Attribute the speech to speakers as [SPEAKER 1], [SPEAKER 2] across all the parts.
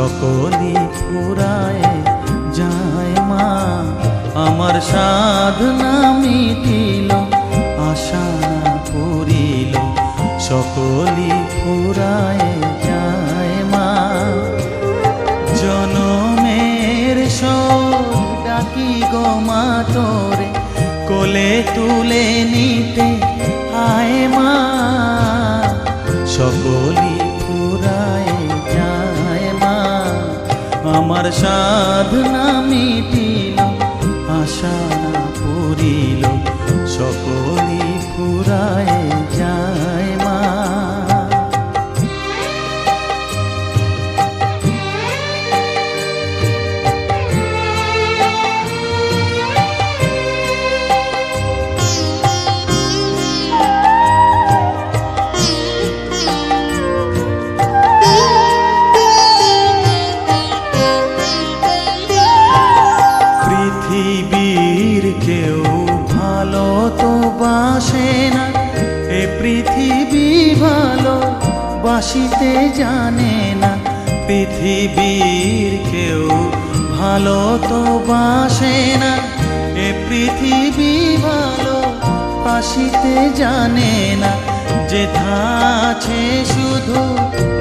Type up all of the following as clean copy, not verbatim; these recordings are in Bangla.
[SPEAKER 1] সকলি ফুরায় যায় মা। আমার সাধনা মিটিল, আশা পুরিল, সকলি ফুরায় যায় মা। জনমের শোক ডাকি গো মা তোরে, কোলে তুলে নিতে আয় মা। সকলি ফুরায় যায় মা। আমার সাধনা মিটিল, আশা পুরিল, সকলি ফুরায় যায় মা। পৃথিবীর কেউ ভালো তো বাসে না, এ পৃথিবী ভালো বাসিতে জানে না। পৃথিবীর কেউ ভালো তো বাসে না, এ পৃথিবী ভালো বাসিতে জানে না। যেথা আছে শুধু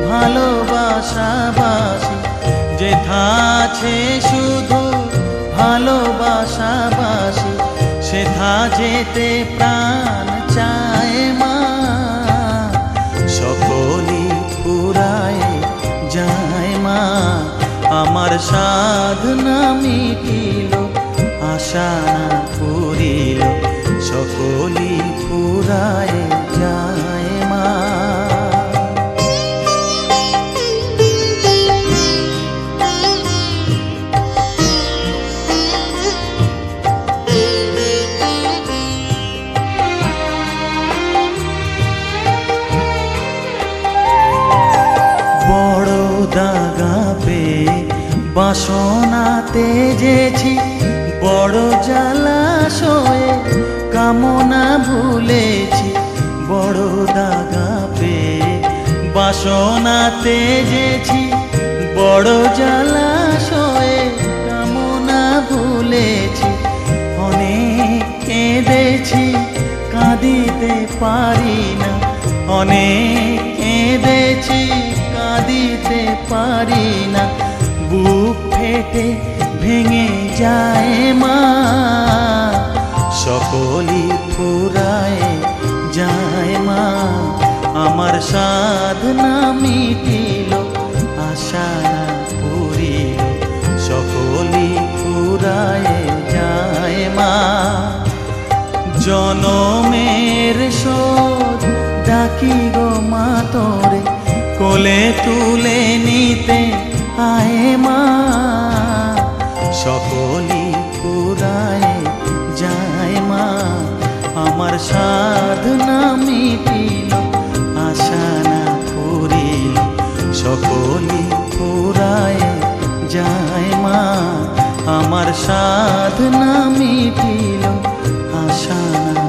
[SPEAKER 1] ভালোবাসাবাসি, যেথা আছে শুধু ভালোবাসাবাসি, সেথা যেতে প্রাণ চায় মা। সকলি ফুরায় যায় মা। আমার সাধনা মিটিল, আশা পুরিল, সকলি ফুরায় যায় মা। বড় দাগা পেয়ে বাসনা তেজেছি, বড় জলাশয়ে কামনা ভুলেছি। বড় দাগা পেয়ে বাসনা তেজেছি, বড় জলাশয়ে কামনা ভুলেছি। অনেক কেঁদেছি, কাঁদিতে পারি না, অনেক কেঁদেছি, কাঁদিতে পারি না। বুক ফেটে ভেঙে যায় মা। সকলি ফুরায় যায় মা। আমার সাধনা মিটিল, আশা পুরিল, সকলি ফুরায় যায় মা। জনমের শোধ ডাকি গো মা তোরে, কোলে তুলে নিতে আয় মা। সকলি ফুরায় যায় মা। আমার সাধনা মিটিল, আশা না পুরিল, সকলি ফুরায় যায় মা। আমার সাধনা মিটিল, আশা না